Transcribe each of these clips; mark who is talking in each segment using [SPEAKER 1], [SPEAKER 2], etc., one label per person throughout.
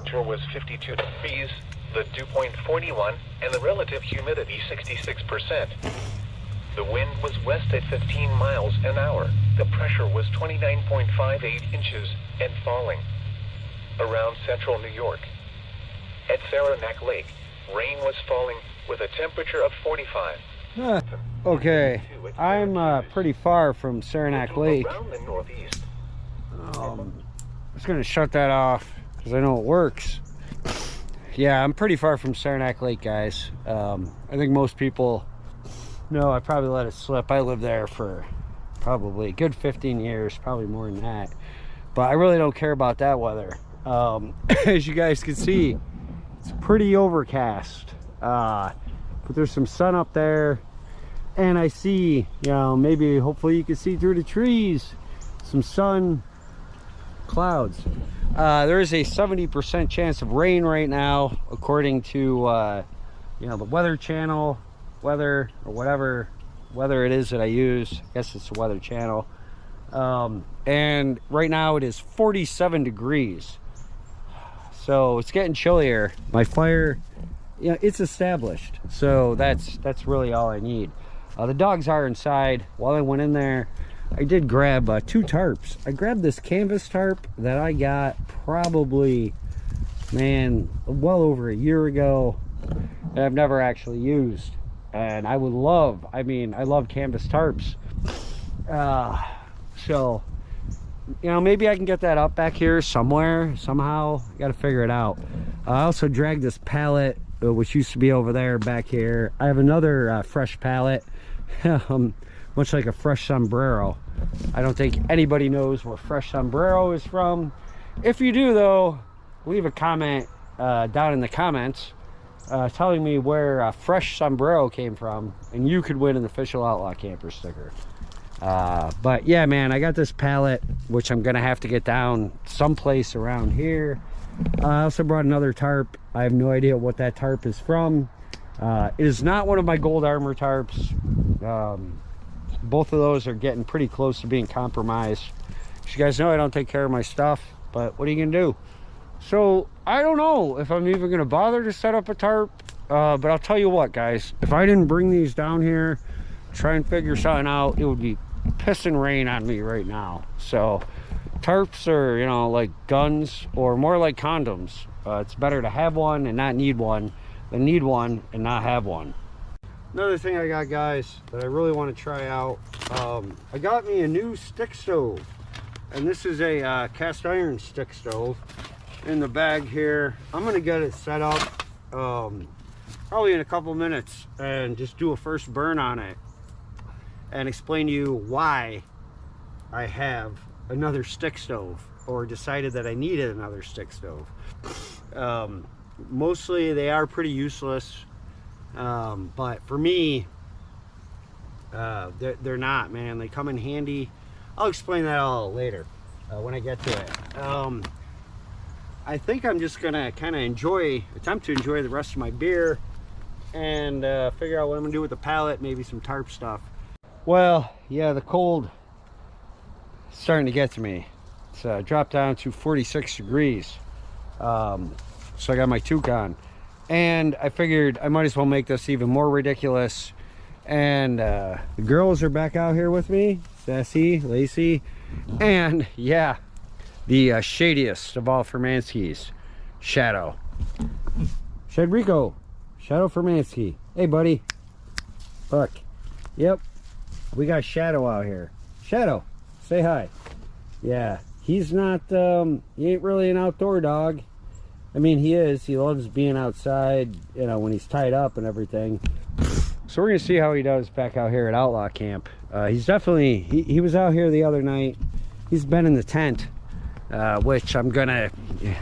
[SPEAKER 1] temperature was 52 degrees, the dew point 41, and the relative humidity 66%. The wind was west at 15 miles an hour. The pressure was 29.58 inches and falling. Around central New York. At Saranac Lake, rain was falling with a temperature of 45.
[SPEAKER 2] Okay, I'm pretty far from Saranac Lake.
[SPEAKER 1] Around the northeast.
[SPEAKER 2] I'm just gonna shut that off because I know it works. Yeah, I'm pretty far from Saranac Lake, guys. I think most people know I probably let it slip. I lived there for probably a good 15 years, probably more than that. But I really don't care about that weather. As you guys can see, it's pretty overcast. But there's some sun up there. And I see, you know, maybe hopefully you can see through the trees, some sun, clouds. There is a 70% chance of rain right now, according to, you know, the Weather Channel, or whatever weather it is that I use. I guess it's the Weather Channel. And right now it is 47 degrees. So it's getting chillier. My fire, you know, it's established. So that's really all I need. The dogs are inside. While I went in there, I did grab 2 tarps. I grabbed this canvas tarp that I got probably, man, well over a year ago, that I've never actually used. And I would love, I mean, I love canvas tarps. So, you know, maybe I can get that up back here somewhere, somehow. Got to figure it out. I also dragged this pallet, which used to be over there, back here. I have another fresh pallet, much like a fresh sombrero. I don't think anybody knows where fresh sombrero is from. If you do, though, leave a comment down in the comments telling me where fresh sombrero came from, and you could win an official Outlaw Camper sticker. But yeah, man, I got this pallet, which I'm gonna have to get down someplace around here. I also brought another tarp. I have no idea what that tarp is from. It is not one of my Gold Armor tarps. Both of those are getting pretty close to being compromised. As you guys know, I don't take care of my stuff, but what are you gonna do? So I don't know if I'm even gonna bother to set up a tarp, but I'll tell you what, guys, if I didn't bring these down here, try and figure something out, it would be pissing rain on me right now. So tarps are, you know, like guns, or more like condoms. It's better to have one and not need one than need one and not have one. Another thing I got, guys, that I really want to try out, I got me a new stick stove, and this is a cast iron stick stove. In the bag here, I'm gonna get it set up probably in a couple minutes and just do a first burn on it and explain to you why I have another stick stove, or decided that I needed another stick stove. Mostly they are pretty useless, but for me, they're not, man. They come in handy. I'll explain that all later when I get to it. I think I'm just gonna kind of attempt to enjoy the rest of my beer and figure out what I'm gonna do with the pallet, maybe some tarp stuff. Well, yeah, the cold is starting to get to me. It's dropped down to 46 degrees. So I got my toque on, and I figured I might as well make this even more ridiculous. And the girls are back out here with me, Sassy, Lacey, and yeah, the shadiest of all Formanskis, Shadow. Shadrico, Shadow Formansky. Hey, buddy. Look. Yep. We got Shadow out here. Shadow, say hi. Yeah, he's not, he ain't really an outdoor dog. I mean, he is. He loves being outside, you know, when he's tied up and everything. So we're going to see how he does back out here at Outlaw Camp. He's definitely, he was out here the other night. He's been in the tent. Which I'm gonna,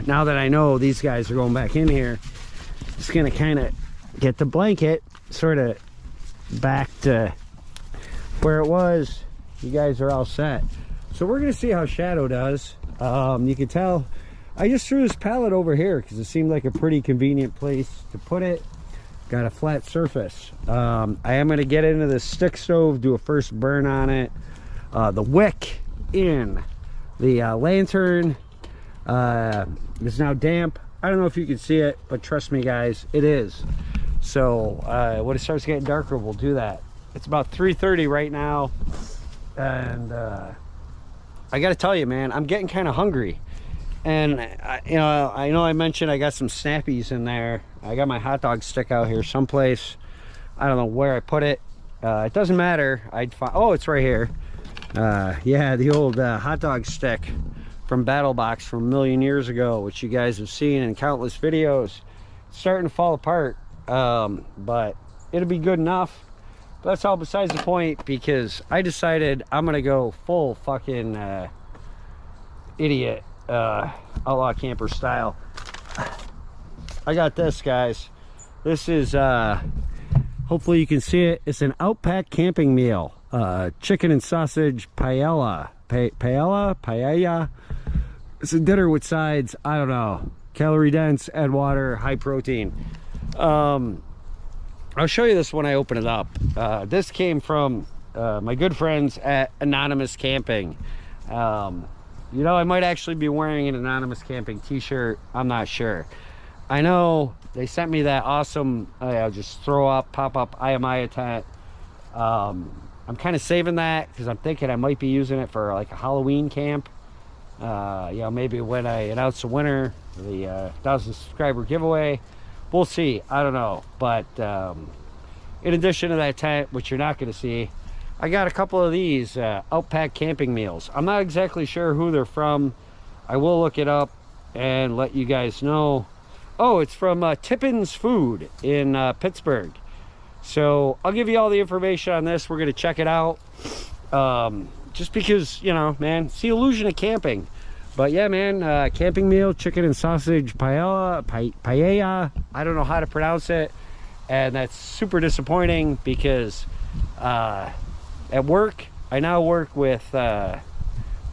[SPEAKER 2] now that I know these guys are going back in here, just gonna kind of get the blanket sort of back to where it was. You guys are all set. So we're gonna see how Shadow does. You can tell I just threw this pallet over here because it seemed like a pretty convenient place to put it. Got a flat surface. I am gonna get into the stick stove, do a first burn on it. The wick in the lantern is now damp. I don't know if you can see it, but trust me guys, it is. So when it starts getting darker, we'll do that. It's about 3:30 right now, and I gotta tell you, man, I'm getting kind of hungry. And you know I mentioned I got some Snappies in there. I got my hot dog stick out here someplace. I don't know where I put it. It doesn't matter. I'd find, oh, it's right here. Yeah, the old hot dog stick from BattleBox from a million years ago, which you guys have seen in countless videos. It's starting to fall apart, but it'll be good enough. But that's all besides the point, because I decided I'm gonna go full fucking idiot outlaw camper style. I got this, guys. This is hopefully you can see it. It's an Outback camping meal, chicken and sausage paella. Paella. It's a dinner with sides. I don't know, calorie dense, add water, high protein. I'll show you this when I open it up. This came from my good friends at Anonymous Camping. You know, I might actually be wearing an Anonymous Camping t-shirt. I'm not sure. I know they sent me that awesome, I'll just throw up, pop up IMI tent. I'm kind of saving that because I'm thinking I might be using it for like a Halloween camp. You know, maybe when I announce the winner, the 1,000 subscriber giveaway. We'll see. I don't know. But in addition to that tent, which you're not going to see, I got a couple of these Outback camping meals. I'm not exactly sure who they're from. I will look it up and let you guys know. Oh, it's from Tippins Food in Pittsburgh. So I'll give you all the information on this. We're going to check it out. Just because, you know, man, it's the illusion of camping. But yeah, man, camping meal, chicken and sausage paella. I don't know how to pronounce it. And that's super disappointing because at work, I now work with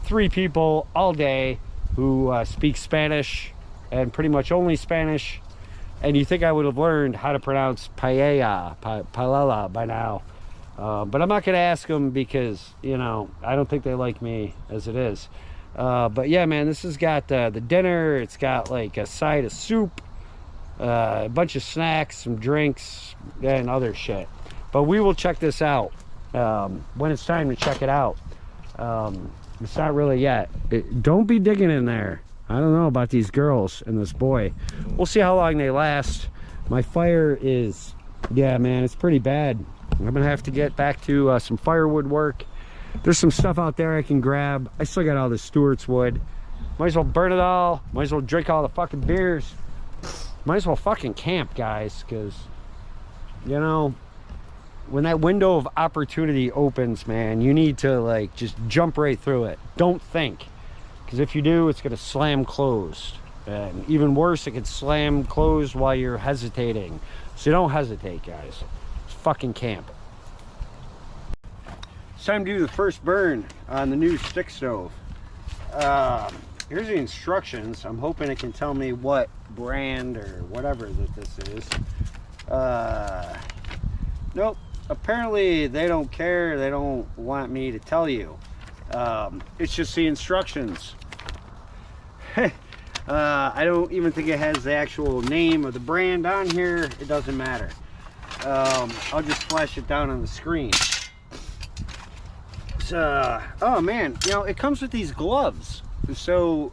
[SPEAKER 2] 3 people all day who speak Spanish, and pretty much only Spanish. And you think I would have learned how to pronounce paella by now. But I'm not going to ask them because, you know, I don't think they like me as it is. But yeah, man, this has got the dinner. It's got like a side of soup, a bunch of snacks, some drinks, and other shit. But we will check this out when it's time to check it out. It's not really yet. Don't be digging in there. I don't know about these girls and this boy. We'll see how long they last. My fire is, yeah, man, it's pretty bad. I'm gonna have to get back to some firewood work. There's some stuff out there I can grab. I still got all the Stewart's wood. Might as well burn it all. Might as well drink all the fucking beers. Might as well fucking camp, guys, because, you know, when that window of opportunity opens, man, you need to like just jump right through it. Don't think. Because if you do, it's going to slam closed. And even worse, it could slam closed while you're hesitating. So don't hesitate, guys. It's fucking camp. It's time to do the first burn on the new stick stove. Here's the instructions. I'm hoping it can tell me what brand or whatever that this is. Nope. Apparently they don't care. They don't want me to tell you. It's just the instructions. I don't even think it has the actual name of the brand on here. It doesn't matter. I'll just flash it down on the screen. Oh man, you know, it comes with these gloves, so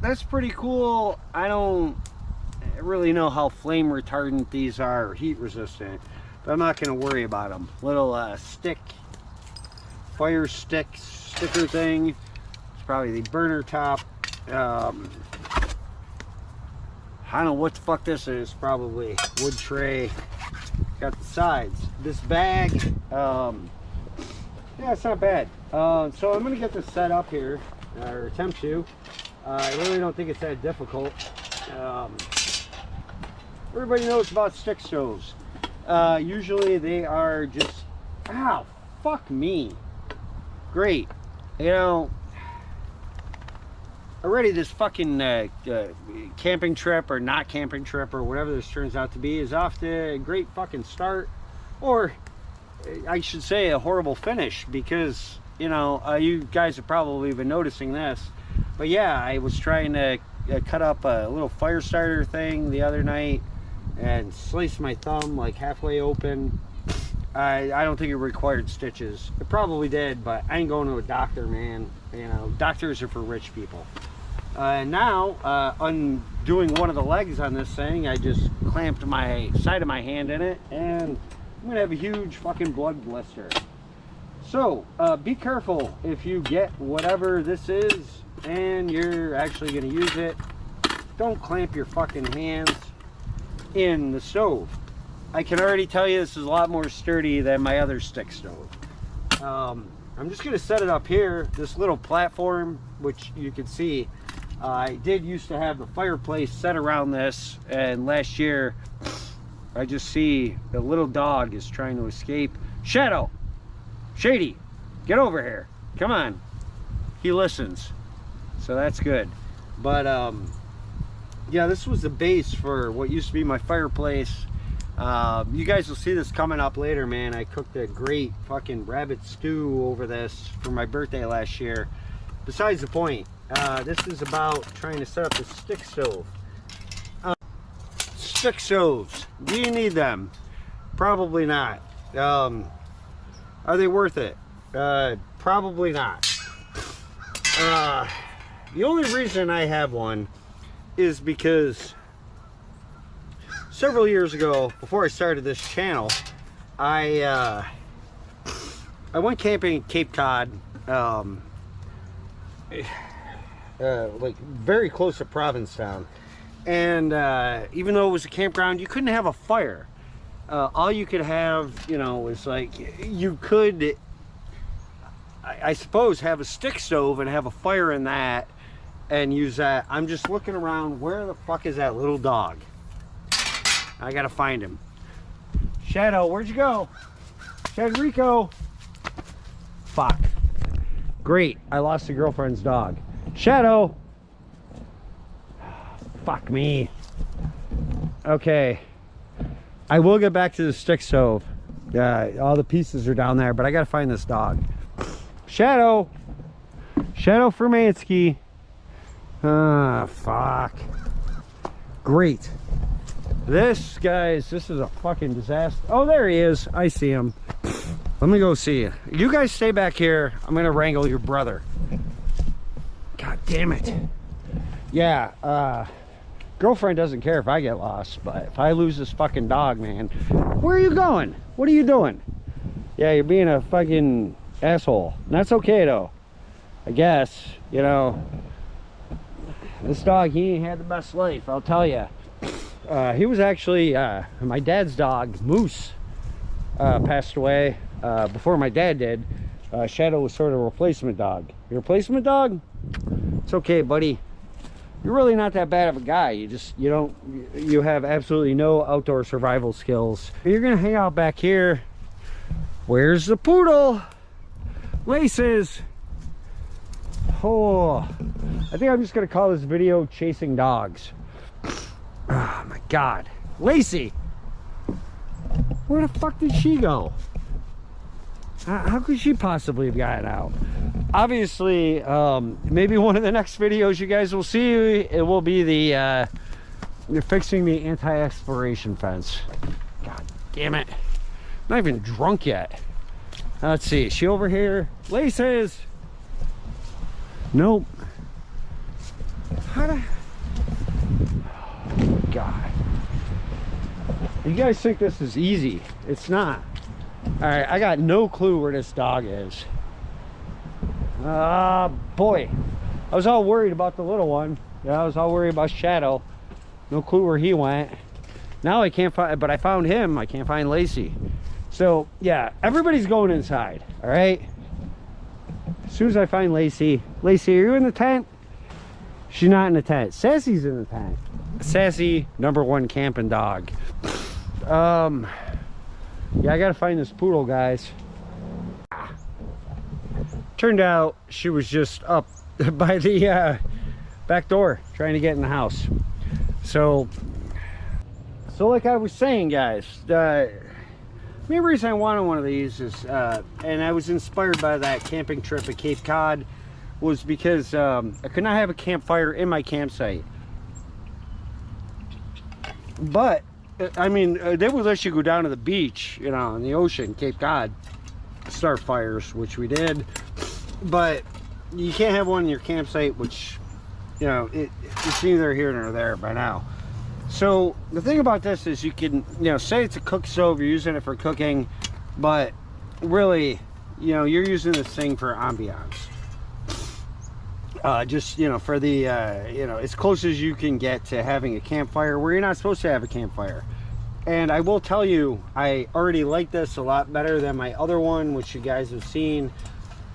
[SPEAKER 2] that's pretty cool. I don't really know how flame retardant these are, or heat resistant, but I'm not going to worry about them. Little fire sticker thing. It's probably the burner top. I don't know what the fuck this is. Probably wood tray. Got the sides. This bag, yeah, it's not bad. So I'm gonna get this set up here, or attempt to. I really don't think it's that difficult. Everybody knows about stick stoves. Usually they are just, ow, fuck me. Great. You know, already this fucking camping trip or not camping trip or whatever this turns out to be is off to a great fucking start, or I should say a horrible finish, because, you know, you guys have probably been noticing this, but yeah, I was trying to cut up a little fire starter thing the other night and sliced my thumb like halfway open. I don't think it required stitches. It probably did, but I ain't going to a doctor, man. You know, doctors are for rich people. Now, undoing one of the legs on this thing, I just clamped my side of my hand in it, and I'm gonna have a huge fucking blood blister. So, be careful if you get whatever this is and you're actually gonna use it. Don't clamp your fucking hands in the stove. I can already tell you this is a lot more sturdy than my other stick stove. I'm just gonna set it up here, this little platform, which you can see. I did used to have the fireplace set around this, and last year I just see the little dog is trying to escape. Shadow! Shady! Get over here! Come on! He listens, so that's good. But yeah, this was the base for what used to be my fireplace. You guys will see this coming up later, man. I cooked a great fucking rabbit stew over this for my birthday last year. Besides the point, this is about trying to set up the stick stove. Stick stoves, do you need them? Probably not. Are they worth it? Probably not. The only reason I have one is because several years ago, before I started this channel, I went camping in Cape Cod, like very close to Provincetown, and even though it was a campground, you couldn't have a fire. All you could have, you know, was like, you could, I suppose, have a stick stove and have a fire in that and use that. I'm just looking around, where the fuck is that little dog? I gotta find him. Shadow, where'd you go? Shadrico. Fuck. Great, I lost a girlfriend's dog. Shadow. Fuck me. Okay. I will get back to the stick stove. All the pieces are down there, but I gotta find this dog. Shadow. Shadow Fermansky. Fuck. Great. This, guys, this is a fucking disaster. Oh, there he is. I see him. Let me go see you. You guys stay back here. I'm gonna wrangle your brother. God damn it. Yeah, girlfriend doesn't care if I get lost, but if I lose this fucking dog, man. Where are you going? What are you doing? Yeah, you're being a fucking asshole. And that's okay, though. I guess, you know, this dog, he ain't had the best life, I'll tell you. He was actually my dad's dog, Moose, passed away before my dad did. Shadow was sort of a replacement dog. Your replacement dog? It's okay, buddy. You're really not that bad of a guy. You have absolutely no outdoor survival skills. You're gonna hang out back here. Where's the poodle? Laces. Oh, I think I'm just gonna call this video Chasing Dogs. Oh my God. Lacey, where the fuck did she go? How could she possibly have gotten out? Obviously, maybe one of the next videos you guys will see, it will be the fixing the anti-exploration fence. God damn it. I'm not even drunk yet. Let's see, is she over here? Laces. Nope. How the... Oh, God. You guys think this is easy. It's not. All right, I got no clue where this dog is. Boy. I was all worried about the little one. Yeah, I was all worried about Shadow. No clue where he went. Now I can't find, but I found him. I can't find Lacey. So, yeah, everybody's going inside, all right? As soon as I find Lacey. Lacey, are you in the tent? She's not in the tent. Sassy's in the tent. Sassy, #1 camping dog. Yeah, I gotta find this poodle, guys. Turned out she was just up by the back door trying to get in the house. So like I was saying, guys, the main reason I wanted one of these is and I was inspired by that camping trip at Cape Cod was because I could not have a campfire in my campsite. But I mean, they would let you go down to the beach, you know, in the ocean, Cape Cod, start fires, which we did. But you can't have one in your campsite, which, you know, it's neither here nor there by now. So the thing about this is you can, you know, say it's a cook stove, you're using it for cooking, but really, you know, you're using this thing for ambiance. Just, you know, for the, you know, as close as you can get to having a campfire where you're not supposed to have a campfire. And I will tell you, I already like this a lot better than my other one, which you guys have seen,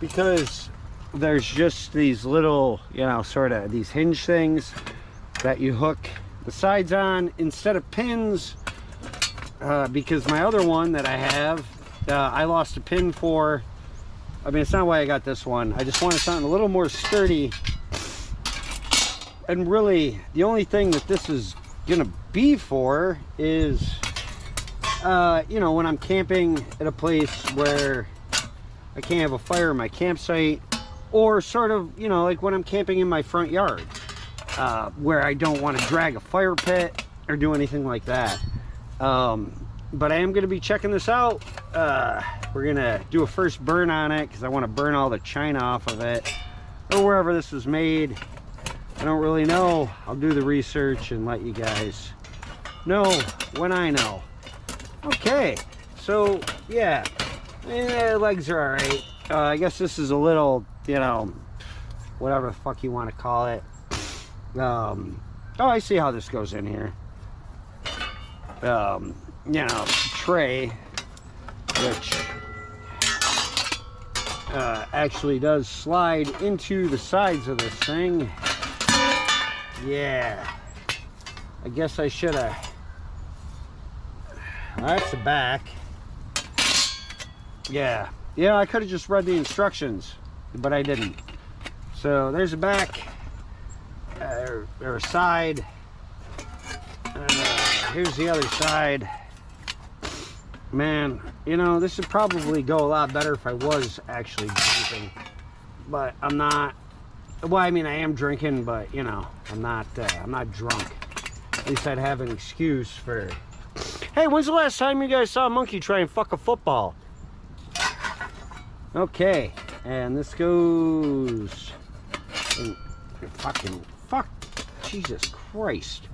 [SPEAKER 2] because there's just these little, you know, sort of these hinge things that you hook the sides on instead of pins, because my other one that I have, I lost a pin for. I mean, it's not why I got this one. I just wanted something a little more sturdy. And really, the only thing that this is gonna be for is, you know, when I'm camping at a place where I can't have a fire in my campsite, or sort of, you know, like when I'm camping in my front yard, where I don't want to drag a fire pit or do anything like that. But I am going to be checking this out. We're going to do a first burn on it because I want to burn all the china off of it, or wherever this was made. I don't really know. I'll do the research and let you guys know when I know. Okay, so yeah, the legs are all right. I guess this is a little, you know, whatever the fuck you want to call it. Oh, I see how this goes in here. You know, tray, which actually does slide into the sides of this thing. Yeah, I guess I should have. That's the back. Yeah, I could have just read the instructions, but I didn't. So there's a back, or a side. Here's the other side. Man, you know, this would probably go a lot better if I was actually drinking, but I'm not. Well, I mean, I am drinking, but you know, I'm not drunk. At least I'd have an excuse for. Hey, when's the last time you guys saw a monkey try and fuck a football? Okay, and this goes in fuck, Jesus Christ.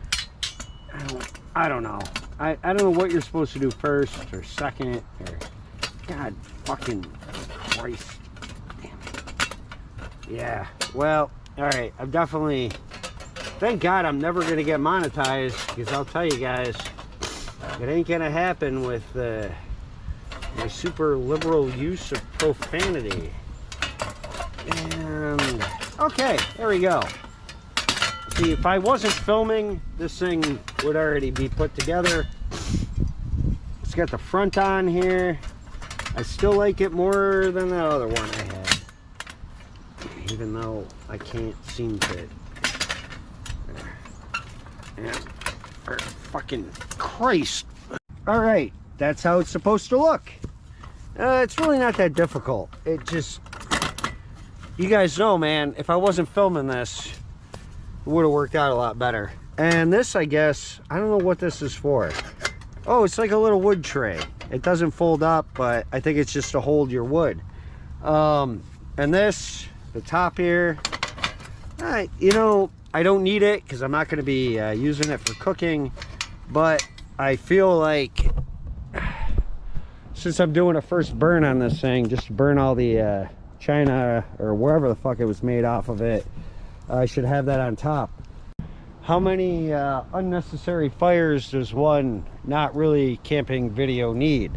[SPEAKER 2] I don't know. I don't know what you're supposed to do first or second, or God fucking Christ. Damn it. Yeah, well, all right, I've definitely, thank God I'm never gonna get monetized, because I'll tell you guys, it ain't gonna happen with my super liberal use of profanity. And okay, there we go. See, if I wasn't filming, this thing would already be put together. It's got the front on here. I still like it more than the other one I had, even though I can't seem to. Yeah, for fucking Christ. All right, that's how it's supposed to look. It's really not that difficult. It just, you guys know, man, if I wasn't filming this, it would have worked out a lot better. And this, I guess, I don't know what this is for. Oh, it's like a little wood tray. It doesn't fold up, but I think it's just to hold your wood. And this, the top here, you know, I don't need it because I'm not going to be using it for cooking, but I feel like since I'm doing a first burn on this thing, just to burn all the china or wherever the fuck it was made off of it, I should have that on top. How many unnecessary fires does one not really camping video need?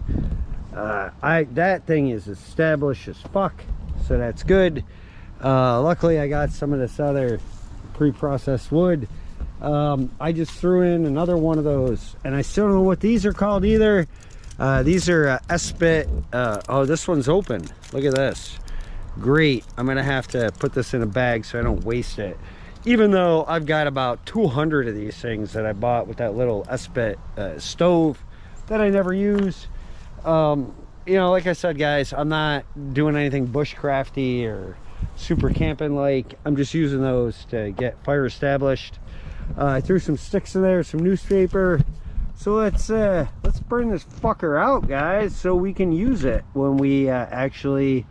[SPEAKER 2] That thing is established as fuck, so that's good. Luckily I got some of this other pre-processed wood. I just threw in another one of those, and I still don't know what these are called either. These are S-bit. Oh, this one's open. Look at this. Great. I'm gonna have to put this in a bag so I don't waste it, even though I've got about 200 of these things that I bought with that little S-bit stove that I never use. You know, like I said, guys, I'm not doing anything bushcrafty or super camping like. I'm just using those to get fire established. I threw some sticks in there, some newspaper. So let's burn this fucker out, guys, so we can use it when we actually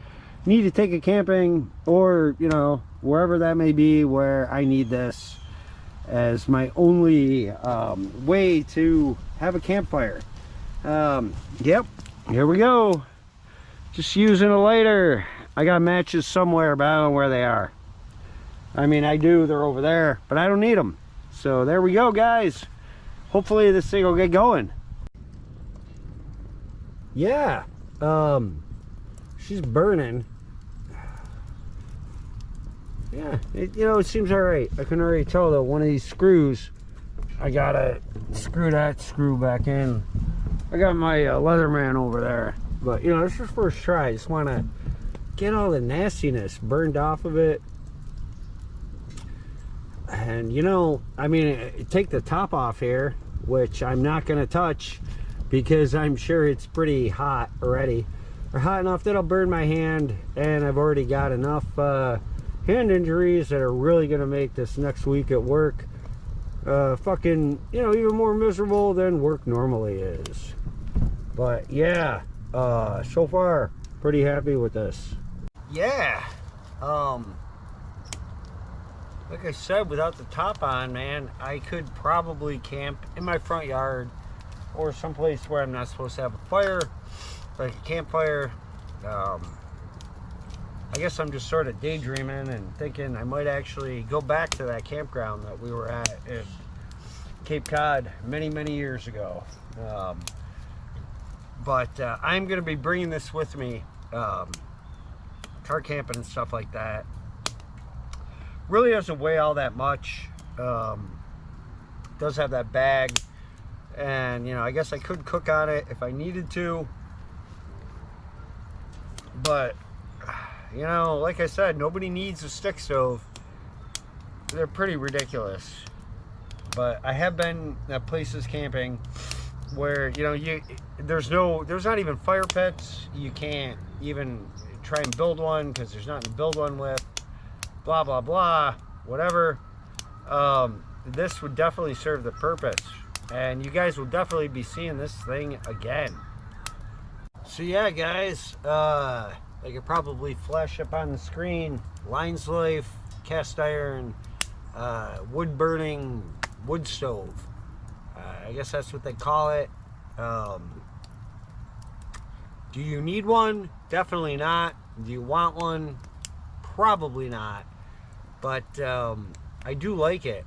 [SPEAKER 2] need to take it camping, or you know, wherever that may be where I need this as my only way to have a campfire. Yep, here we go. Just using a lighter. I got matches somewhere, but I don't know where they are. I mean, I do, they're over there, but I don't need them. So there we go, guys. Hopefully this thing will get going. Yeah, she's burning. Yeah, you know, it seems all right. I can already tell that one of these screws, I gotta screw that screw back in. I got my Leatherman over there, but you know, this is first try. I just want to get all the nastiness burned off of it. And you know, I mean, take the top off here, which I'm not going to touch because I'm sure it's pretty hot already, or hot enough that I'll burn my hand, and I've already got enough hand injuries that are really going to make this next week at work fucking, you know, even more miserable than work normally is. But yeah, so far pretty happy with this. Yeah, like I said, without the top on, man, I could probably camp in my front yard or someplace where I'm not supposed to have a fire, like a campfire. I guess I'm just sort of daydreaming and thinking I might actually go back to that campground that we were at in Cape Cod many, many years ago. But I'm going to be bringing this with me, car camping and stuff like that. Really doesn't weigh all that much. Does have that bag, and you know, I guess I could cook on it if I needed to, but you know, like I said, nobody needs a stick stove. They're pretty ridiculous. But I have been at places camping where, you know, there's not even fire pits. You can't even try and build one because there's nothing to build one with. Blah blah blah, whatever. This would definitely serve the purpose, and you guys will definitely be seeing this thing again. So yeah, guys, I could probably flash up on the screen: Lines Life, cast iron, wood burning, wood stove. I guess that's what they call it. Do you need one? Definitely not. Do you want one? Probably not. But I do like it.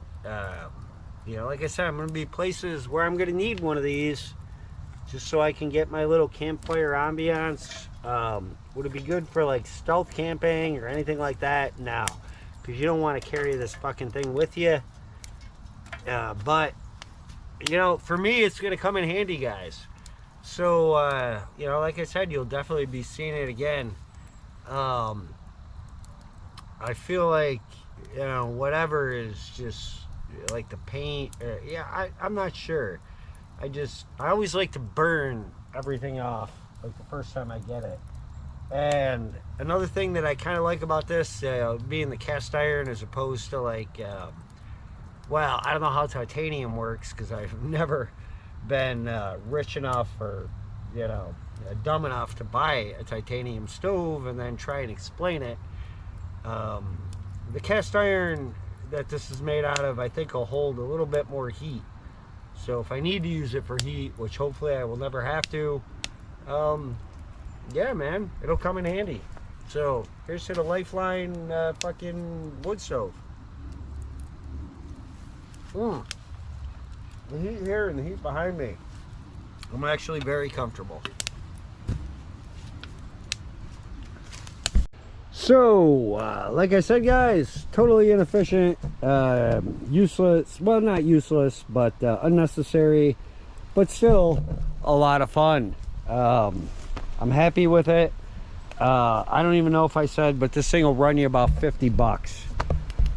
[SPEAKER 2] You know, like I said, I'm going to be places where I'm going to need one of these just so I can get my little campfire ambiance. Would it be good for like stealth camping or anything like that? No, because you don't want to carry this fucking thing with you. But you know, for me, it's going to come in handy, guys. So you know, like I said, you'll definitely be seeing it again. I feel like, you know, whatever is just like the paint. Yeah, I'm not sure. I always like to burn everything off like the first time I get it. And another thing that I kind of like about this, being the cast iron as opposed to like, well, I don't know how titanium works because I've never been rich enough or, you know, dumb enough to buy a titanium stove and then try and explain it. The cast iron that this is made out of, I think, will hold a little bit more heat. So if I need to use it for heat, which hopefully I will never have to, yeah, man, it'll come in handy. So here's to the Lifeline fucking wood stove. The heat here and the heat behind me, I'm actually very comfortable. So, like I said, guys, totally inefficient, useless, well, not useless, but unnecessary, but still a lot of fun. I'm happy with it. I don't even know if I said, but this thing will run you about 50 bucks.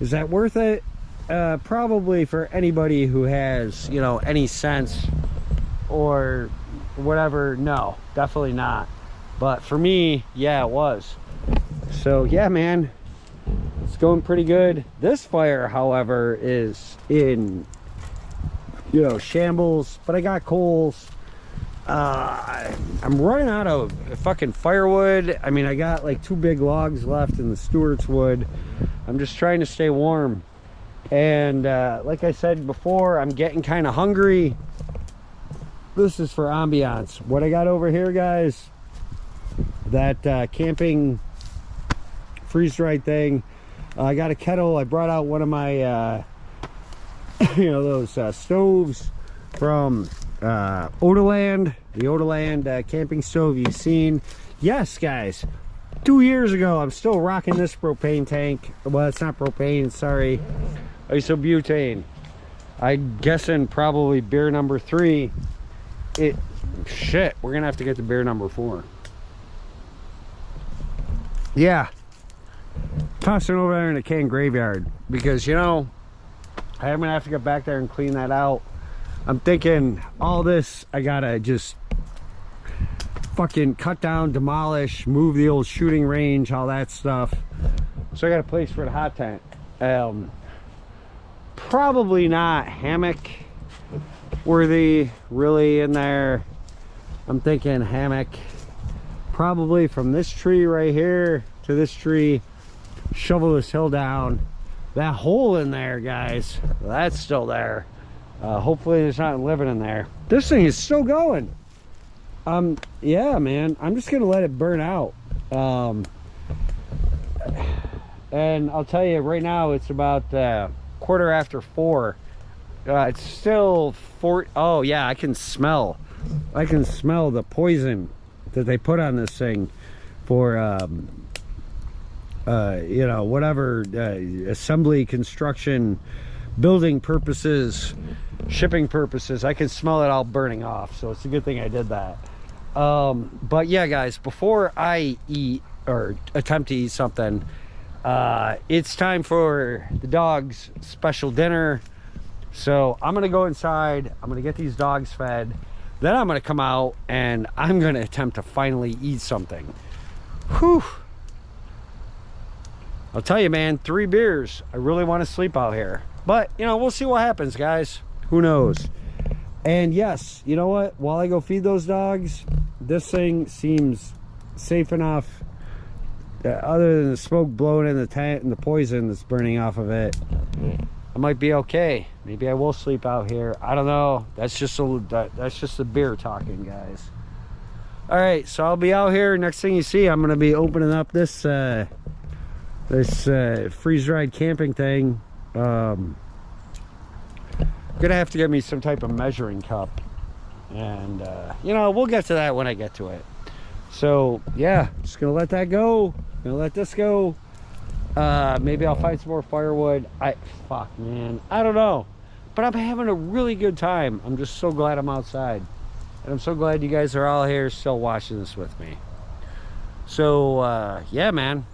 [SPEAKER 2] Is that worth it? Probably for anybody who has, you know, any sense or whatever. No, definitely not. But for me, yeah, it was. So yeah, man, It's going pretty good. This fire, however, is in, you know, shambles, but I got coals. I'm running out of fucking firewood. I mean, I got like 2 big logs left in the Stewart's wood. I'm just trying to stay warm. And like I said before, I'm getting kind of hungry. This is for ambiance. What I got over here, guys, that camping freeze-dried thing. I got a kettle. I brought out one of my you know, those stoves from Outland, the Outland camping stove you've seen. Yes, guys, 2 years ago, I'm still rocking this propane tank. Well, it's not propane, sorry, isobutane. I'm guessing probably beer number 3. Shit, we're gonna have to get to beer number 4. Yeah, tossing over there in the can graveyard, because, you know, I'm gonna have to get back there and clean that out. I'm thinking all this, I gotta just fucking cut down, demolish, move the old shooting range, all that stuff. So I got a place for the hot tent. Probably not hammock worthy really in there. I'm thinking hammock probably from this tree right here to this tree, shovel this hill down. That hole in there, guys, that's still there. Hopefully there's not living in there. This thing is still going. Yeah, man, I'm just gonna let it burn out. And I'll tell you right now, it's about 4:15. It's still 4. Oh yeah, I can smell the poison that they put on this thing for you know, whatever, assembly, construction, building purposes, shipping purposes. I can smell it all burning off, so it's a good thing I did that. But yeah, guys, before I eat or attempt to eat something, it's time for the dogs' special dinner. So I'm gonna go inside, I'm gonna get these dogs fed, then I'm gonna come out and I'm gonna attempt to finally eat something. Whew. I'll tell you, man, 3 beers, I really want to sleep out here. But, you know, we'll see what happens, guys. Who knows? And yes, you know what? While I go feed those dogs, this thing seems safe enough. Other than the smoke blowing in the tent and the poison that's burning off of it, I might be okay. Maybe I will sleep out here. I don't know. That's just the beer talking, guys. All right, so I'll be out here. Next thing you see, I'm gonna be opening up this freeze-dried camping thing. Gonna have to get me some type of measuring cup, and you know, we'll get to that when I get to it. So yeah, just gonna let that go. Gonna let this go. Maybe I'll find some more firewood. Fuck, man, I don't know, but I'm having a really good time. I'm just so glad I'm outside, and I'm so glad you guys are all here still watching this with me. So yeah, man,